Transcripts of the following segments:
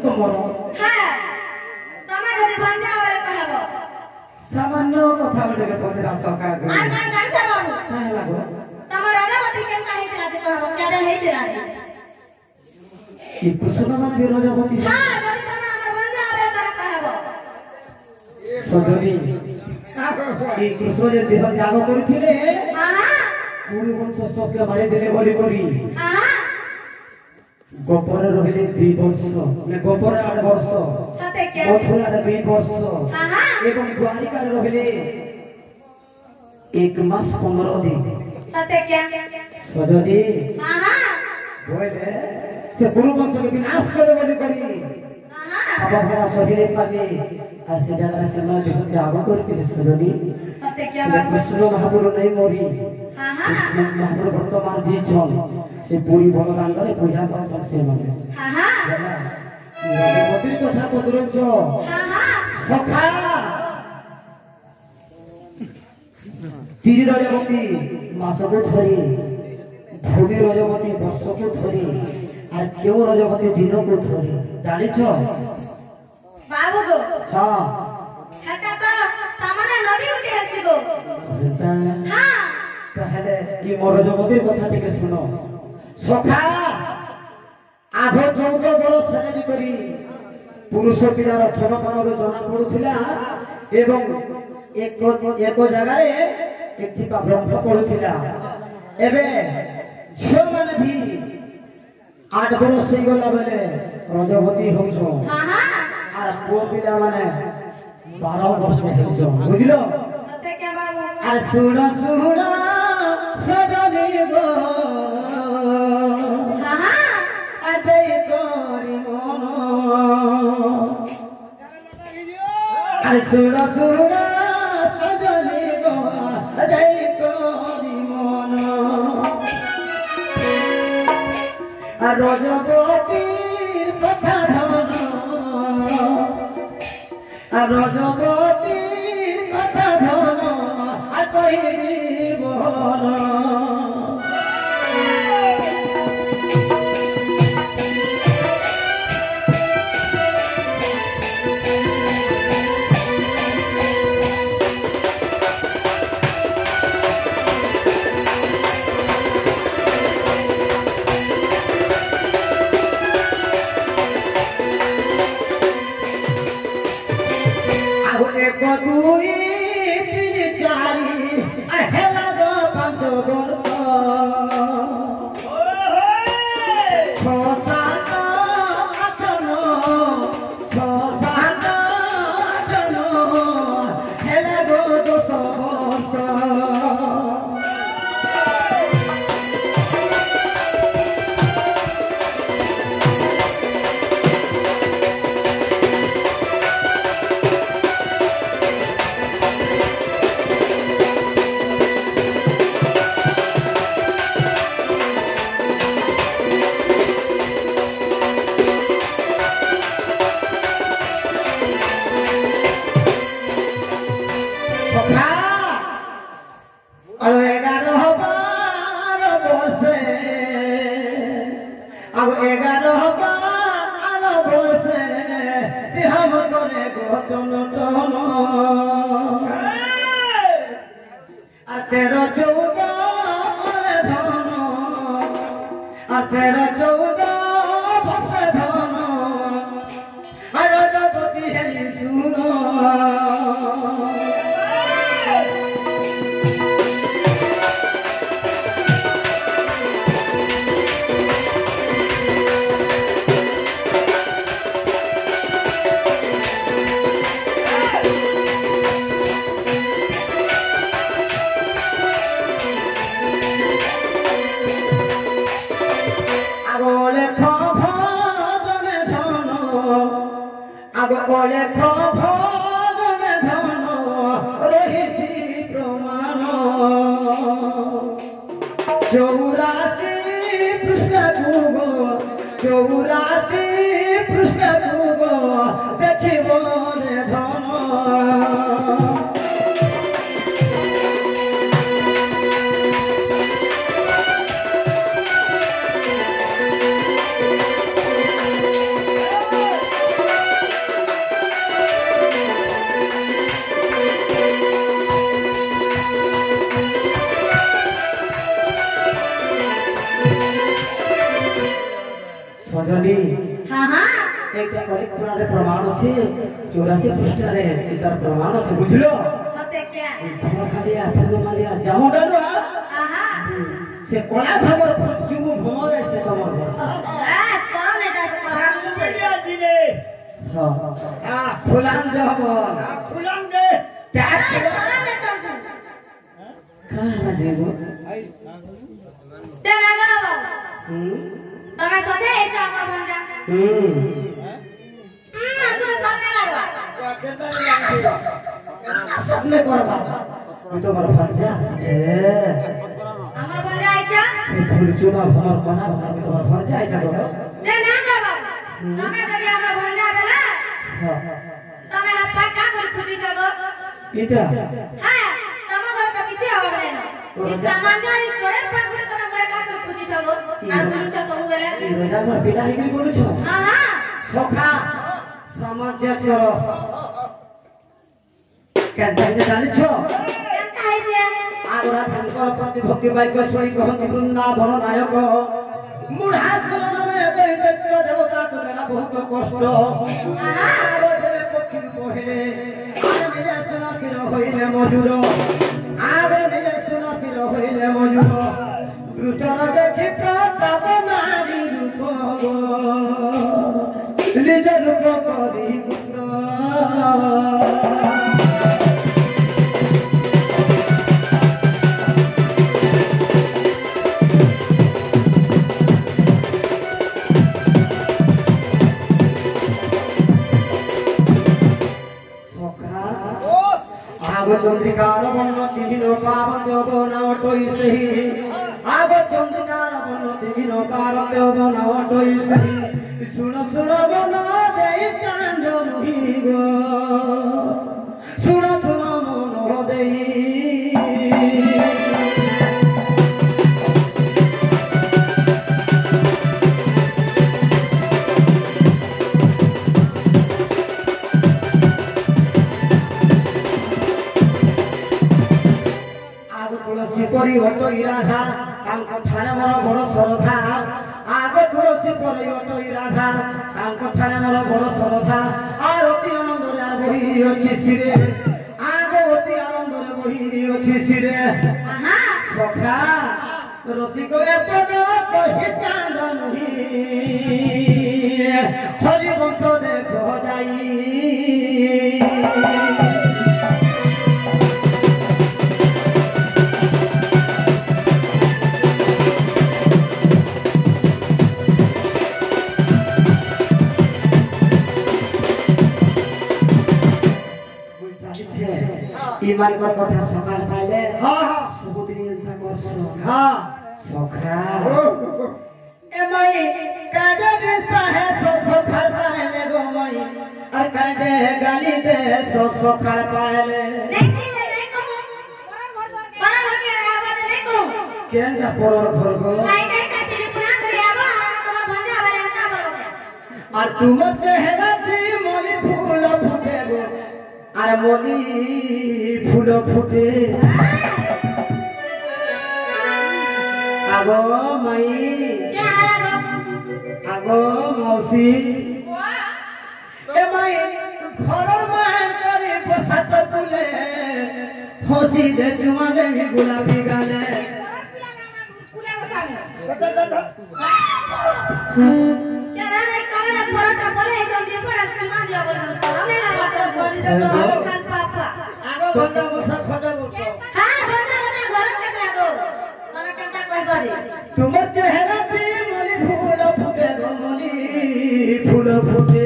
तुमरो हां समय যদি ভাঞ্জা হবে কহব सामान्य কথা বলে পচরা সরকার আর কোন জানছা বাবু হ্যাঁ লাগো তোমার রাজাবতী কেনতা হেইতলা যে কহব কেডা হেইতলা কি কৃষ্ণ মানে রাজাবতী हां যদি তুমি আমার ভাঞ্জা হবে তারা কহব সজনী এই কৃষ্ণ যে দেহ ত্যাগ করিଥିଲେ हां हां পুরো বংশ সবকে মারি দেলে বলি করি हां हां গোপরে রহিলে 2 বর্ষ মানে গোপরে 8 বর্ষ সতে কে মথুরারে 2 বর্ষ हां हां এবং দ্বারিকারে রহিলে 1 মাস 15 দিন সতে কে সজনী हां हां বলে সে পুরো বংশকে বিনাশ করে বলি করি हां हां বাবা ভরা শরীরে পাবে আর সে জায়গায় সে না দেহ ত্যাগ করিଥିଲେ সজনী সতে কে বাবু কৃষ্ণ মহাপুরু নাই মরি हां हां কৃষ্ণ মহাপুরু বর্তমান যে চল সে পুরী বলরাঙ্গরে পূজা করছেন সে মানে हां हां রাজবতীর কথা পচরছ हां हां সখা তিরি রাজবতী মাসକୁ ধরি ভূমি রাজবতী বর্ষକୁ ধরি আর কেউ রাজবতী দিনକୁ ধরি জানিছ बाबू गो হ্যাঁ হেটা তো সামনে নদী উঠে আসিবো हां তাহলে কি মোর রাজবতীর কথা টিকে শুনো সখা আধ 14 বরষ সেনানি করি পুরুষ পিলার ক্ষমতার জনা পড়ুছিলা এবং এক জায়গায় একটি ব্রহ্ম পড়ুছিলা এবে ঝিও মানে ভি 8 বরষ হই গলা বেলে রজবতী হইছ हां हां আর পুଅ পিলা মানে 12 বর্ষ হইছ বুঝলো সতে কে বাবু আর শুন শুন সজনী গো हां हां আদেই করি মন আর শুন শুন সজনী গো আদেই করি মন আর রজবতীর কথা ধন আর রজবতীর কথা ধন আর কহিবি বল এক দুই তিন চারি আর হেলা গো 5 বর্ষ 6 7 8 9 6 7 8 9 হেলা গো 10 বর্ষ সখা আর 11 12 বর্ষে আর 11 12 বর্ষে দেহম করে গতন টন আর 13 14 বলে ধন আর 13 14 বর্ষে ধন আর জগতি হেলি শুনো আগলে খভজনে ধন আগলে খভজনে ধন রহিছি প্রমাণ 84 পৃষ্ঠা গো 84 পৃষ্ঠা গো দেখিব রে ধন हाँ हाँ এইটা কলিক পুরাণে প্রমাণ আছে 84 পৃষ্ঠারে এটার প্রমাণ আছে বুঝলো सत्य क्या খালিয়া ফেলমালিয়া জামুডালো हाँ সে কলা ভাবর চুমু ভমরে সে তোমার सरल है दास बढ़िया दिने হ্যাঁ ফুলান দেব फुलांगे ত্যাগ सरल है तुम কারা যেগো तेरा गावा হুম તમે સાથે એ ચામર ભંજા হুম તું સાથે લાગવા সামনে করবা তুই তোমার ভাঞ্জা আছে আমার ভંજા আইছা সে ফুল চুমা ভমর কনা আমি তোমার ভাঞ্জা আইছা বলো તે ના ગાવા તમે যদি আমার ভંজা বেলা হ্যাঁ તમે হাত কা করে খুদি যাগো এটা হ্যাঁ তোমার ঘরে তো কিছু হবে না এই সামান্য এই ছোড়ে পাক করে তুমি মরে কা করে খুদি যাগো আর বলুছ সবু বেলা এই রোজাঘর পিলা হইগি বলুছ হ্যাঁ হ্যাঁ সখা সামাজ্য কর কেন জানিছ কেনতা হইছে আগরা থাঙ্কর প্রতি ভক্তি বাক্য শরী কহନ୍ତି বৃন্দাবন নায়ক মুঢ়াসুর নামে দৈত্য দেবতা করেলা বহুত কষ্ট আর দেবে পক্ষী কহিলে আর নিজে সুনাসির হইলে মজুর আর নিজে সুনাসির হইলে মজুর দুষ্টর দেখি প্রতাপ নারী রূপ নিজ রূপ করি গুপ্ত চন্দ্রিকার বর্ণ চিহ্ন পাবন দেব না অটই সেই আগ চন্দ্রিকার বর্ণ চিহ্ন পাবন দেব না অটই সেই শুন শুন মন দেই চাঁদ মুহি গো শুন শুন মন দেই পরি অটই রাধা তাঙ্ক ঠানে মন বড় শ্রদ্ধা আগ তুলসী পরি অটই রাধা তাঙ্ক ঠানে মন বড় শ্রদ্ধা আর অতি আনন্দরে আর বহি অছি শিরে আগ অতি আনন্দরে বহি অছি শিরে সখা রসিক এপদ কহি চাঁদ মুহি হরি বংশ দেখ যাই ইমান কথা সকাল পাইলে সুবুদিন এন্তা করছ সখা এ মাই কাজে দিসাহে সকাল পাইলে গো মাই আর কাজে গালি দে সকাল পাইলে কেনটা পরর ঘর গো আর তোমার চেহারা দি মলি ফুল ফুটে গো আর মলি ফুল ফুটে আগো মাই আগো মাউসি এ মাই ঘরের মায়ের করে বসাত তুলে হসি দে চুমা দে গোলাপি গালে তোমার চেহারা দিয়ে মলি ফুল ফুটে গো মলি ফুল ফুটে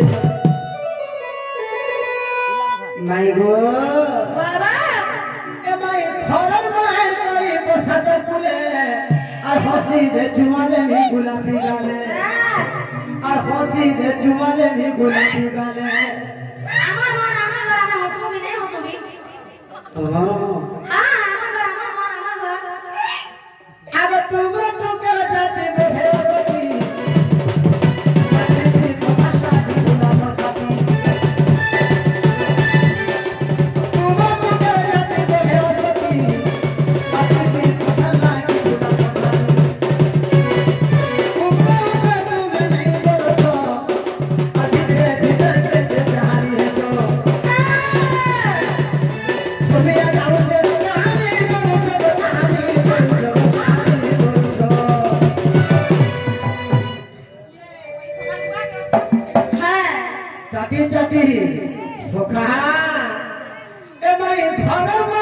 মাই গো এ মাই ঘরের মায়ের করে বসাত তুলে আর হসি দে চুমা দে গোলাপি গালে আর হসি দে চুমা দে গোলাপি গালে আমার মন আমার ঘর আমি হসবি নেই হসবি হ্যাঁ আমার ঘর আমার মন আমার ঘর আগে তোমরা তো কেন যাতে বেহে সকি চাটি চাটি সখা এ মাই ধর্ম